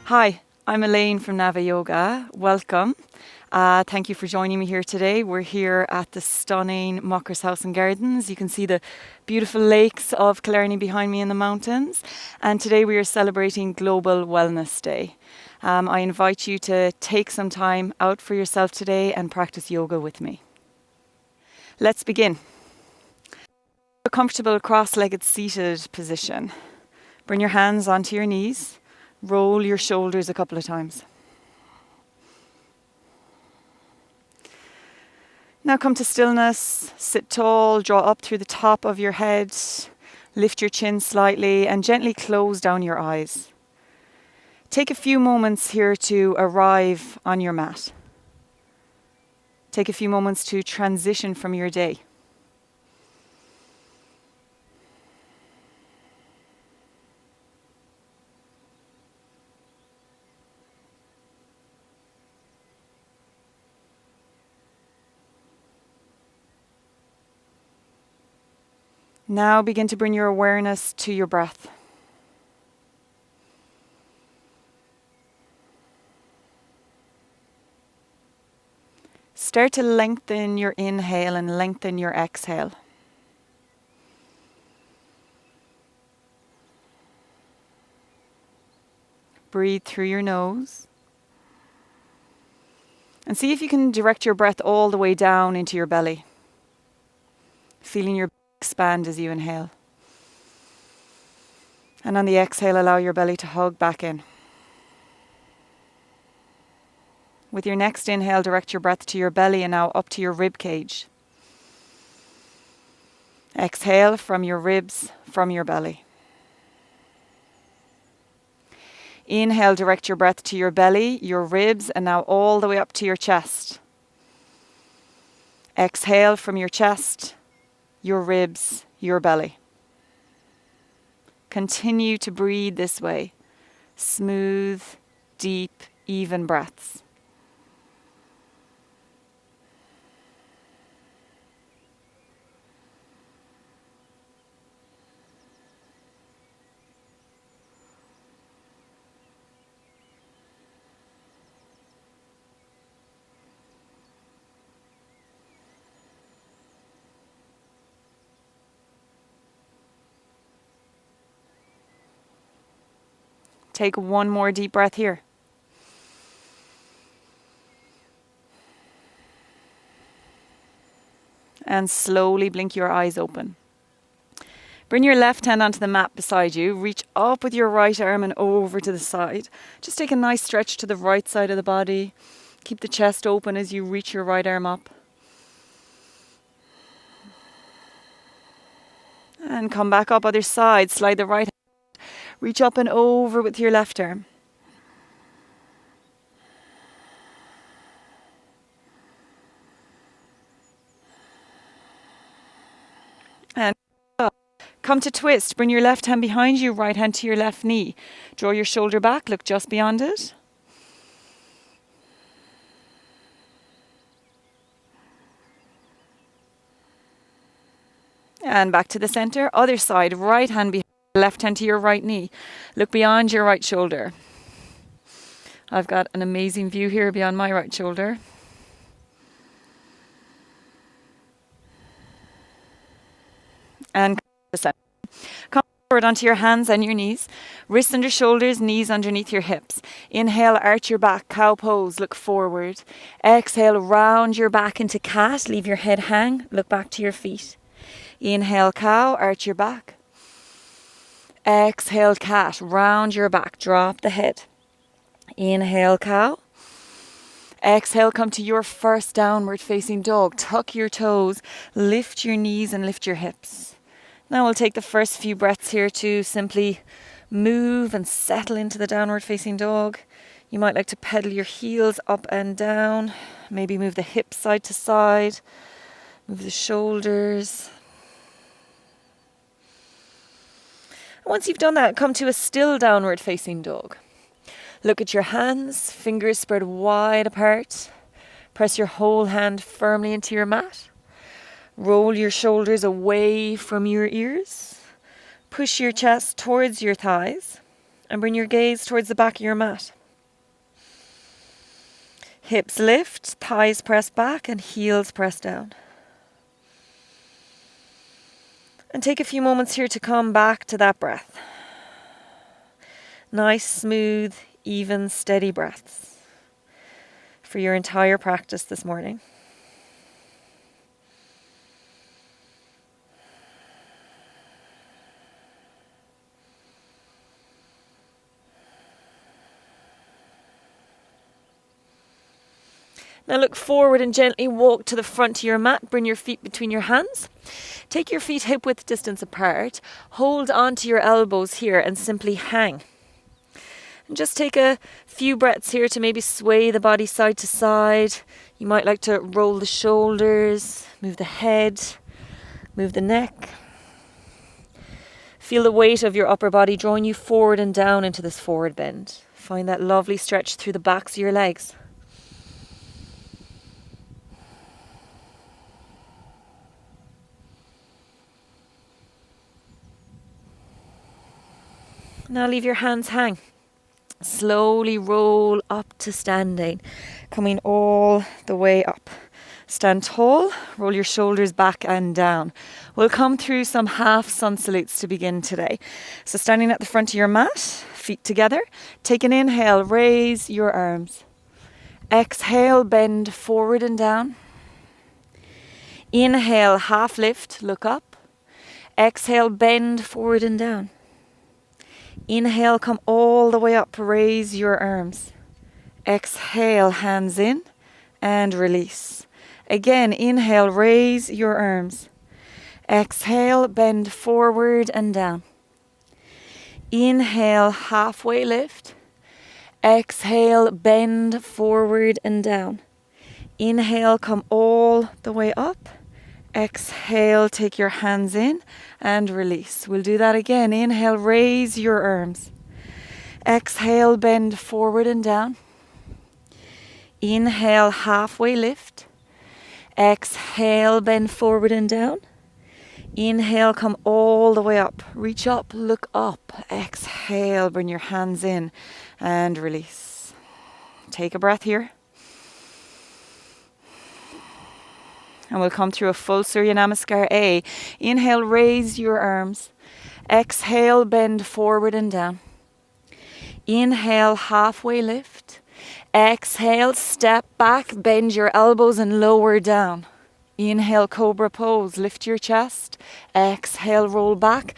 Hi, I'm Elaine from Nava Yoga. Welcome. Thank you for joining me here today. We're here at the stunning Mockers House and Gardens. You can see the beautiful lakes of Killarney behind me in the mountains. And today we are celebrating Global Wellness Day. I invite you to take some time out for yourself today and practice yoga with me. Let's begin. A comfortable cross-legged seated position. Bring your hands onto your knees. Roll your shoulders a couple of times. Now come to stillness, sit tall, draw up through the top of your head, lift your chin slightly and gently close down your eyes. Take a few moments here to arrive on your mat. Take a few moments to transition from your day. Now begin to bring your awareness to your breath. Start to lengthen your inhale and lengthen your exhale. Breathe through your nose. And see if you can direct your breath all the way down into your belly. Feeling your expand as you inhale. And on the exhale, allow your belly to hug back in. With your next inhale, direct your breath to your belly and now up to your rib cage. Exhale from your ribs, from your belly. Inhale, direct your breath to your belly, your ribs, and now all the way up to your chest. Exhale from your chest, your ribs, your belly. Continue to breathe this way. Smooth, deep, even breaths. Take one more deep breath here. And slowly blink your eyes open. Bring your left hand onto the mat beside you. Reach up with your right arm and over to the side. Just take a nice stretch to the right side of the body. Keep the chest open as you reach your right arm up. And come back up other side. Slide the right hand. Reach up and over with your left arm. And up. Come to twist. Bring your left hand behind you, right hand to your left knee. Draw your shoulder back, look just beyond it. And back to the center. Other side, right hand behind. Left hand to your right knee. Look beyond your right shoulder. I've got an amazing view here beyond my right shoulder. And come forward onto your hands and your knees. Wrists under shoulders, knees underneath your hips. Inhale, arch your back, cow pose, look forward. Exhale, round your back into cat. Leave your head hang, look back to your feet. Inhale, cow, arch your back. Exhale, cat, round your back, drop the head. Inhale, cow. Exhale, come to your first downward facing dog. Tuck your toes, lift your knees and lift your hips. Now we'll take the first few breaths here to simply move and settle into the downward facing dog. You might like to pedal your heels up and down. Maybe move the hips side to side. Move the shoulders. Once you've done that, come to a still downward facing dog. Look at your hands, fingers spread wide apart. Press your whole hand firmly into your mat. Roll your shoulders away from your ears. Push your chest towards your thighs and bring your gaze towards the back of your mat. Hips lift, thighs press back and heels press down. And take a few moments here to come back to that breath. Nice, smooth, even, steady breaths for your entire practice this morning. Now look forward and gently walk to the front of your mat. Bring your feet between your hands. Take your feet hip width distance apart. Hold onto your elbows here and simply hang. And just take a few breaths here to maybe sway the body side to side. You might like to roll the shoulders, move the head, move the neck. Feel the weight of your upper body drawing you forward and down into this forward bend. Find that lovely stretch through the backs of your legs. Now leave your hands hang. Slowly roll up to standing, coming all the way up. Stand tall, roll your shoulders back and down. We'll come through some half sun salutes to begin today. So standing at the front of your mat, feet together. Take an inhale, raise your arms. Exhale, bend forward and down. Inhale, half lift, look up. Exhale, bend forward and down. Inhale, come all the way up, raise your arms. Exhale, hands in and release. Again, inhale, raise your arms. Exhale, bend forward and down. Inhale, halfway lift. Exhale, bend forward and down. Inhale, come all the way up. Exhale, take your hands in and release. We'll do that again. Inhale, raise your arms. Exhale, bend forward and down. Inhale, halfway lift. Exhale, bend forward and down. Inhale, come all the way up. Reach up, look up. Exhale, bring your hands in and release. Take a breath here. And we'll come through a full Surya Namaskar A. Inhale, raise your arms. Exhale, bend forward and down. Inhale, halfway lift. Exhale, step back, bend your elbows and lower down. Inhale, cobra pose, lift your chest. Exhale, roll back,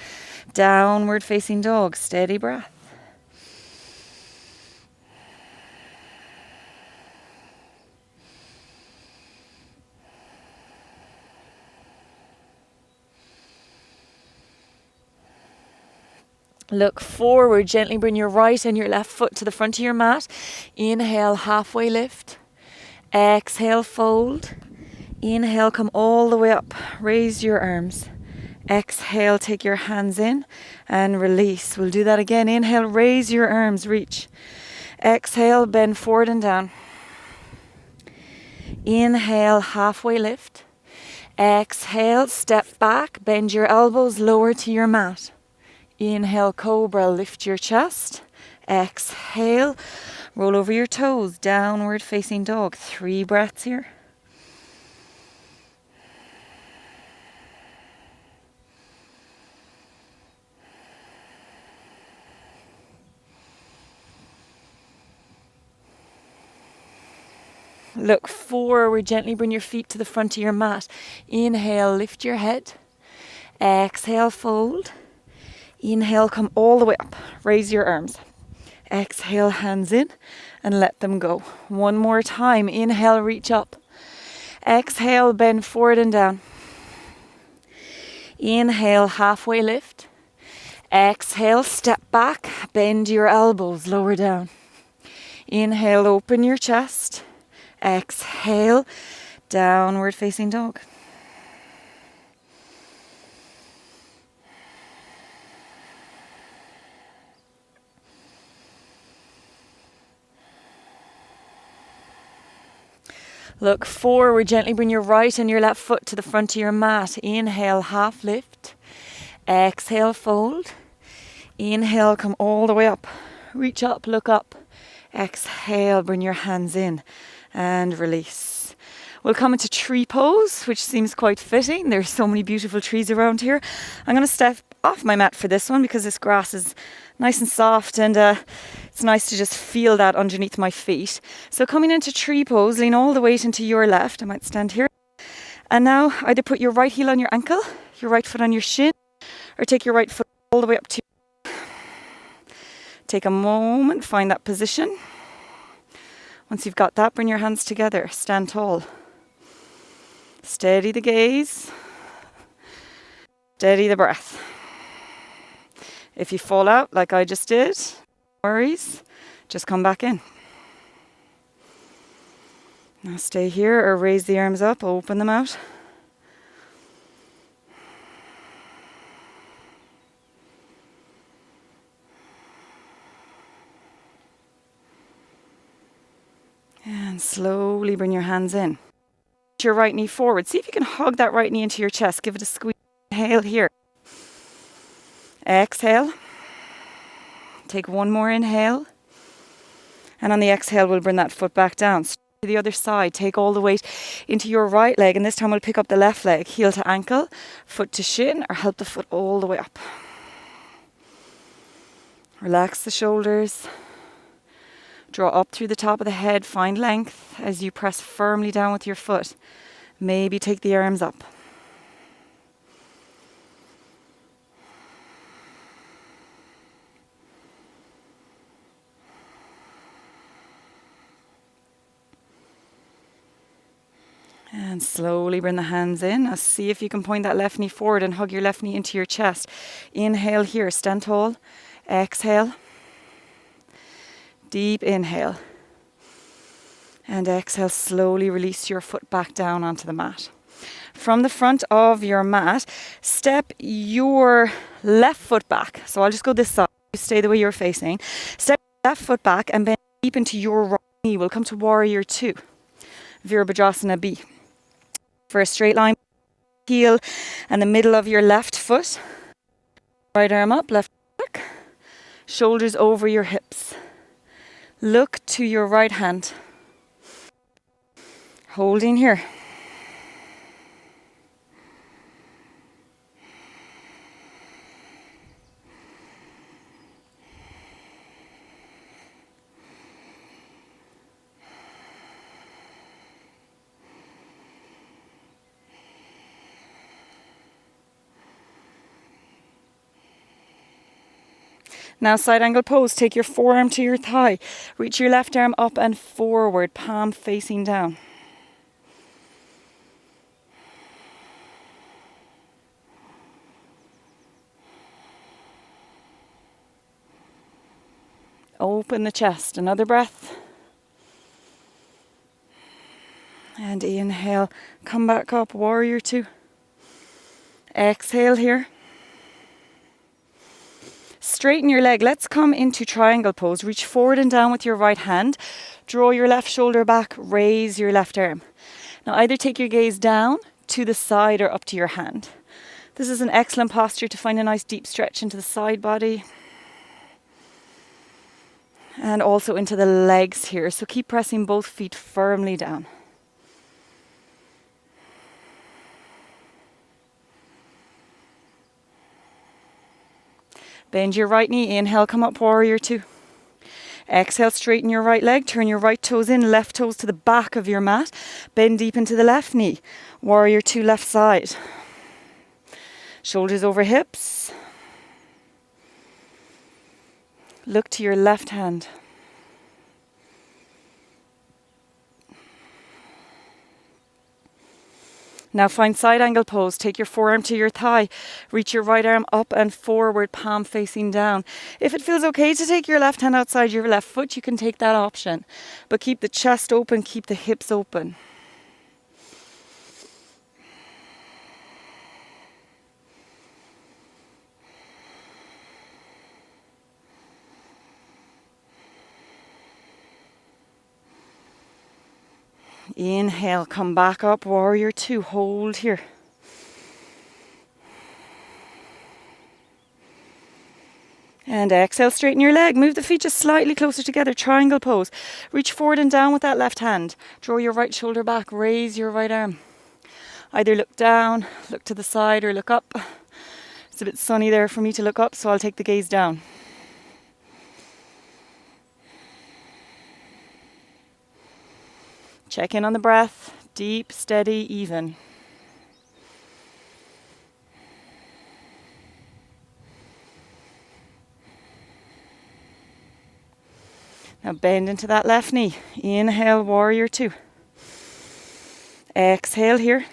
downward facing dog, steady breath. Look forward, gently bring your right and your left foot to the front of your mat. Inhale, halfway lift. Exhale, fold. Inhale, come all the way up. Raise your arms. Exhale, take your hands in and release. We'll do that again. Inhale, raise your arms, reach. Exhale, bend forward and down. Inhale, halfway lift. Exhale, step back, bend your elbows, lower to your mat. Inhale, cobra, lift your chest. Exhale, roll over your toes, downward facing dog. 3 breaths here. Look forward, gently bring your feet to the front of your mat. Inhale, lift your head. Exhale, fold. Inhale, come all the way up. Raise your arms. Exhale, hands in and let them go. One more time. Inhale, reach up. Exhale, bend forward and down. Inhale, halfway lift. Exhale, step back. Bend your elbows, lower down. Inhale, open your chest. Exhale, downward facing dog. Look forward, gently bring your right and your left foot to the front of your mat. Inhale, half lift. Exhale, fold. Inhale, come all the way up. Reach up, look up. Exhale, bring your hands in and release. We'll come into tree pose, which seems quite fitting. There's so many beautiful trees around here. I'm going to step off my mat for this one because this grass is nice and soft, and it's nice to just feel that underneath my feet. So coming into tree pose, lean all the weight into your left. I might stand here. And now either put your right heel on your ankle, your right foot on your shin, or take your right foot all the way up to you. Take a moment, find that position. Once you've got that, bring your hands together, stand tall. Steady the gaze, steady the breath. If you fall out like I just did, no worries, just come back in. Now stay here or raise the arms up, open them out. And slowly bring your hands in. Your right knee forward. See if you can hug that right knee into your chest. Give it a squeeze. Inhale here. Exhale. Take one more inhale. And on the exhale, we'll bring that foot back down. To the other side. Take all the weight into your right leg. And this time we'll pick up the left leg. Heel to ankle, foot to shin, or help the foot all the way up. Relax the shoulders. Draw up through the top of the head, find length as you press firmly down with your foot. Maybe take the arms up. And slowly bring the hands in. Now see if you can point that left knee forward and hug your left knee into your chest. Inhale here, stand tall. Exhale. Deep inhale. And exhale, slowly release your foot back down onto the mat. From the front of your mat, step your left foot back. So I'll just go this side. Stay the way you're facing. Step your left foot back and bend deep into your right knee. We'll come to Warrior 2. Virabhadrasana B. For a straight line, heel and the middle of your left foot. Right arm up, left back. Shoulders over your hips. Look to your right hand. Holding here. Now side angle pose, take your forearm to your thigh. Reach your left arm up and forward, palm facing down. Open the chest, another breath. And inhale, come back up, Warrior 2. Exhale here. Straighten your leg. Let's come into triangle pose. Reach forward and down with your right hand. Draw your left shoulder back. Raise your left arm. Now either take your gaze down, to the side, or up to your hand. This is an excellent posture to find a nice deep stretch into the side body. And also into the legs here. So keep pressing both feet firmly down. Bend your right knee, inhale, come up, Warrior 2. Exhale, straighten your right leg, turn your right toes in, left toes to the back of your mat. Bend deep into the left knee. Warrior 2, left side. Shoulders over hips. Look to your left hand. Now find side angle pose. Take your forearm to your thigh. Reach your right arm up and forward, palm facing down. If it feels okay to take your left hand outside your left foot, you can take that option. But keep the chest open, keep the hips open. Inhale, come back up, Warrior 2, hold here. And exhale, straighten your leg. Move the feet just slightly closer together, triangle pose. Reach forward and down with that left hand. Draw your right shoulder back, raise your right arm. Either look down, look to the side, or look up. It's a bit sunny there for me to look up, so I'll take the gaze down. Check in on the breath, deep, steady, even. Now bend into that left knee. Inhale, warrior two. Exhale here.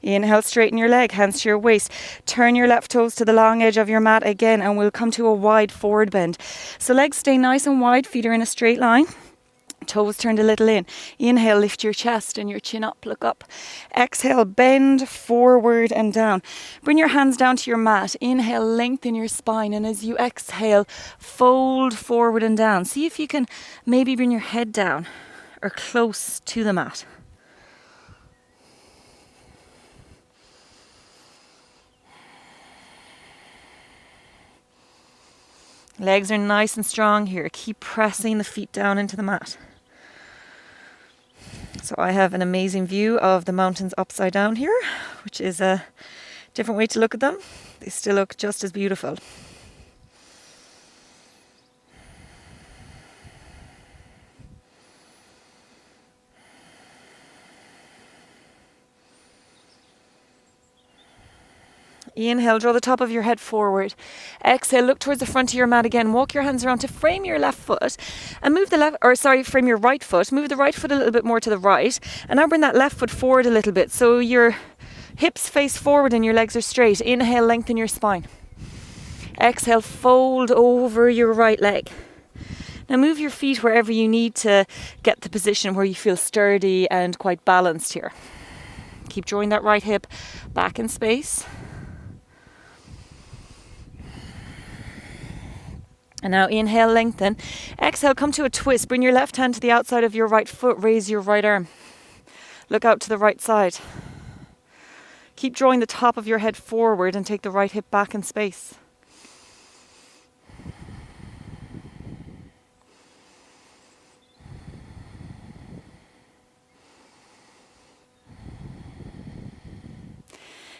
Inhale, straighten your leg, hands to your waist. Turn your left toes to the long edge of your mat again, and we'll come to a wide forward bend. So legs stay nice and wide, feet are in a straight line. Toes turned a little in. Inhale, lift your chest and your chin up, look up. Exhale, bend forward and down. Bring your hands down to your mat. Inhale, lengthen your spine, and as you exhale, fold forward and down. See if you can maybe bring your head down or close to the mat. Legs are nice and strong here. Keep pressing the feet down into the mat. So I have an amazing view of the mountains upside down here, which is a different way to look at them. They still look just as beautiful. Inhale, draw the top of your head forward. Exhale, look towards the front of your mat again. Walk your hands around to frame your left foot and frame your right foot. Move the right foot a little bit more to the right. And now bring that left foot forward a little bit so your hips face forward and your legs are straight. Inhale, lengthen your spine. Exhale, fold over your right leg. Now move your feet wherever you need to get the position where you feel sturdy and quite balanced here. Keep drawing that right hip back in space. And now inhale, lengthen. Exhale, come to a twist. Bring your left hand to the outside of your right foot. Raise your right arm. Look out to the right side. Keep drawing the top of your head forward and take the right hip back in space.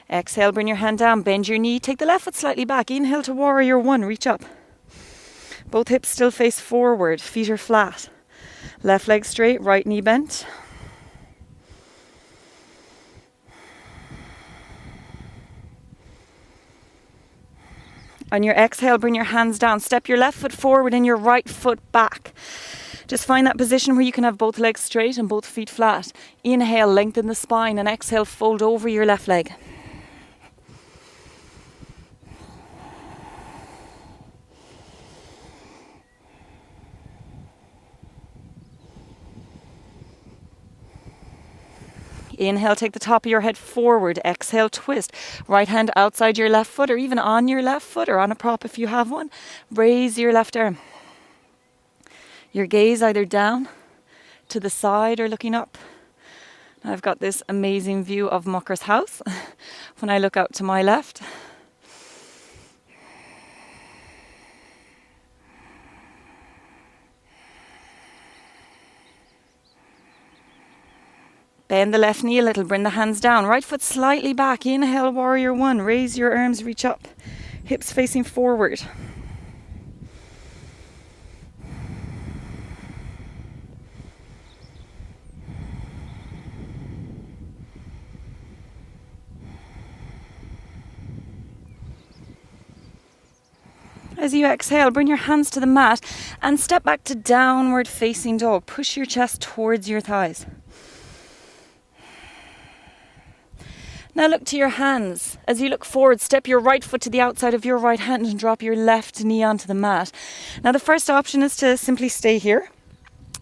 Exhale, bring your hand down. Bend your knee. Take the left foot slightly back. Inhale to warrior one. Reach up. Both hips still face forward, feet are flat. Left leg straight, right knee bent. On your exhale, bring your hands down. Step your left foot forward and your right foot back. Just find that position where you can have both legs straight and both feet flat. Inhale, lengthen the spine, and exhale, fold over your left leg. Inhale, take the top of your head forward. Exhale, twist. Right hand outside your left foot or even on your left foot or on a prop if you have one. Raise your left arm. Your gaze either down, to the side or looking up. I've got this amazing view of Mucker's house when I look out to my left. Bend the left knee a little, bring the hands down. Right foot slightly back. Inhale, warrior one. Raise your arms, reach up. Hips facing forward. As you exhale, bring your hands to the mat and step back to downward facing dog. Push your chest towards your thighs. Now look to your hands. As you look forward, step your right foot to the outside of your right hand and drop your left knee onto the mat. Now the first option is to simply stay here.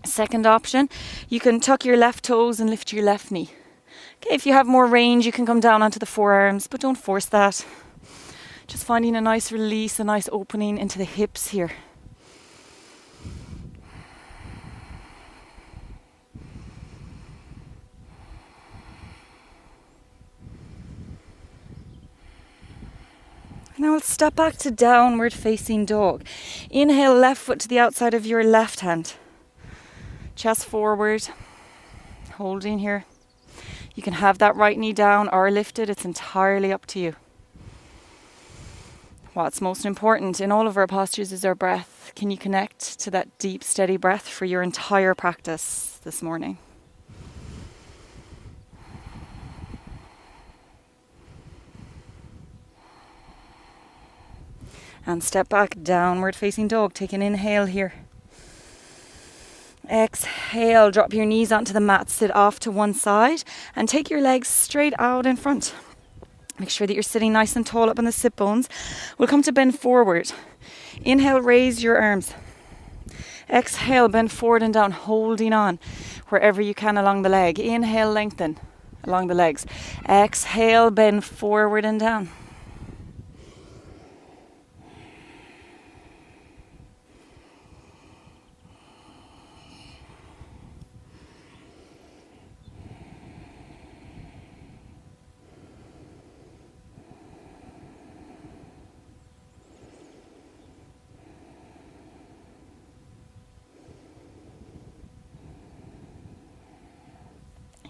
Second option, you can tuck your left toes and lift your left knee. Okay, if you have more range, you can come down onto the forearms, but don't force that. Just finding a nice release, a nice opening into the hips here. Now we'll step back to downward facing dog. Inhale, left foot to the outside of your left hand. Chest forward, holding here. You can have that right knee down or lifted, it's entirely up to you. What's most important in all of our postures is our breath. Can you connect to that deep, steady breath for your entire practice this morning? And step back, downward facing dog. Take an inhale here. Exhale, drop your knees onto the mat, sit off to one side and take your legs straight out in front. Make sure that you're sitting nice and tall up on the sit bones. We'll come to bend forward. Inhale, raise your arms. Exhale, bend forward and down, holding on wherever you can along the leg. Inhale, lengthen along the legs. Exhale, bend forward and down.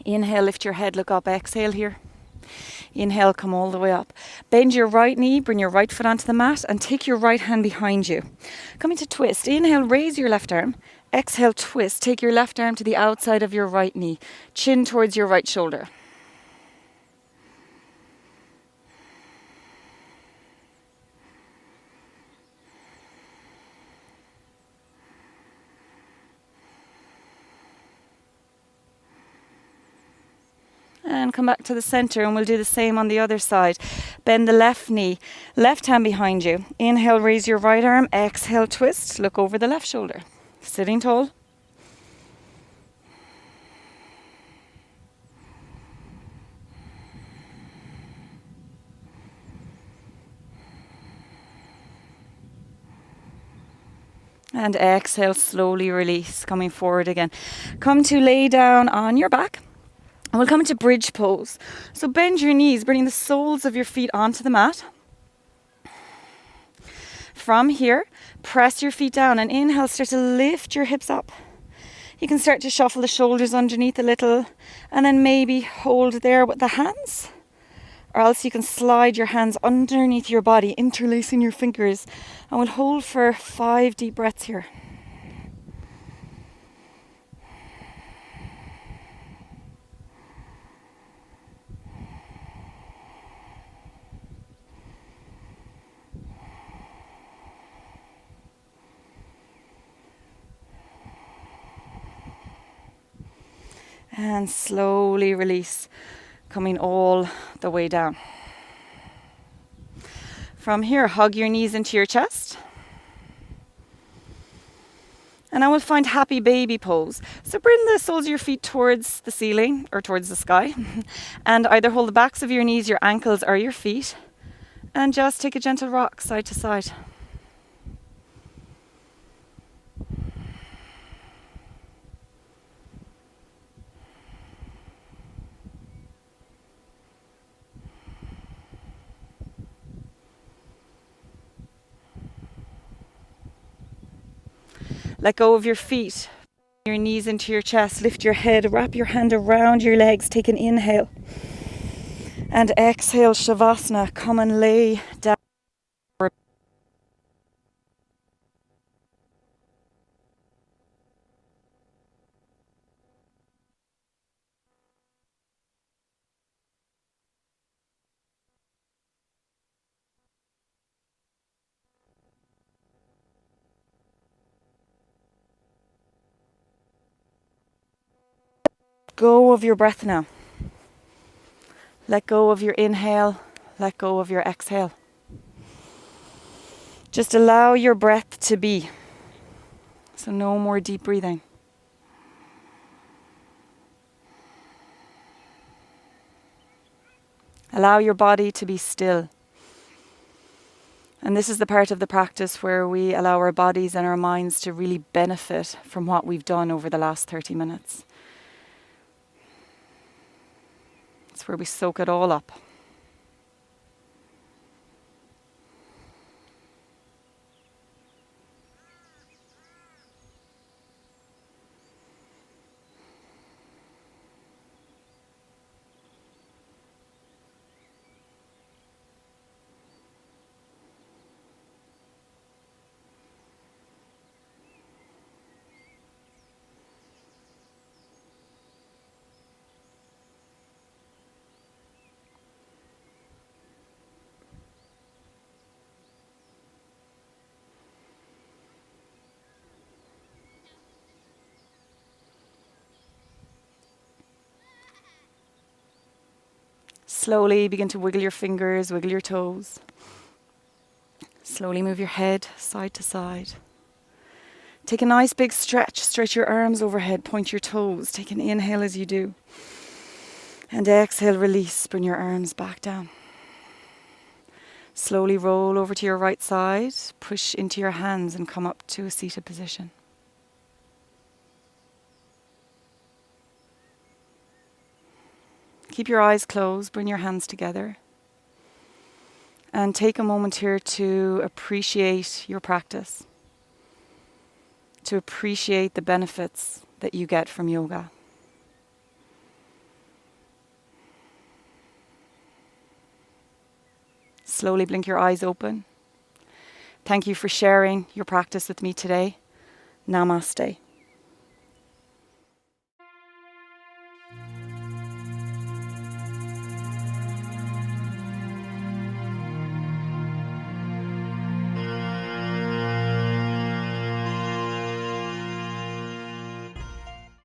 Inhale, lift your head, look up. Exhale here. Inhale, come all the way up. Bend your right knee, bring your right foot onto the mat and take your right hand behind you. Coming to twist. Inhale, raise your left arm. Exhale, twist. Take your left arm to the outside of your right knee. Chin towards your right shoulder. And come back to the center and we'll do the same on the other side. Bend the left knee, left hand behind you. Inhale, raise your right arm. Exhale, twist. Look over the left shoulder. Sitting tall. And exhale, slowly release, coming forward again. Come to lay down on your back. And we'll come into bridge pose. So bend your knees, bringing the soles of your feet onto the mat. From here, press your feet down and inhale, start to lift your hips up. You can start to shuffle the shoulders underneath a little and then maybe hold there with the hands. Or else you can slide your hands underneath your body, interlacing your fingers. And we'll hold for 5 deep breaths here. And slowly release, coming all the way down. From here, hug your knees into your chest. And I will find happy baby pose. So bring the soles of your feet towards the ceiling or towards the sky. And either hold the backs of your knees, your ankles or your feet. And just take a gentle rock side to side. Let go of your feet, your knees into your chest, lift your head, wrap your hand around your legs, take an inhale. And exhale, Shavasana, come and lay down. Go of your breath now. Let go of your inhale, let go of your exhale. Just allow your breath to be. So no more deep breathing. Allow your body to be still. And this is the part of the practice where we allow our bodies and our minds to really benefit from what we've done over the last 30 minutes. It's where we soak it all up. Slowly begin to wiggle your fingers, wiggle your toes. Slowly move your head side to side. Take a nice big stretch. Stretch your arms overhead, point your toes. Take an inhale as you do. And exhale, release. Bring your arms back down. Slowly roll over to your right side. Push into your hands and come up to a seated position. Keep your eyes closed. Bring your hands together. And take a moment here to appreciate your practice. To appreciate the benefits that you get from yoga. Slowly blink your eyes open. Thank you for sharing your practice with me today. Namaste.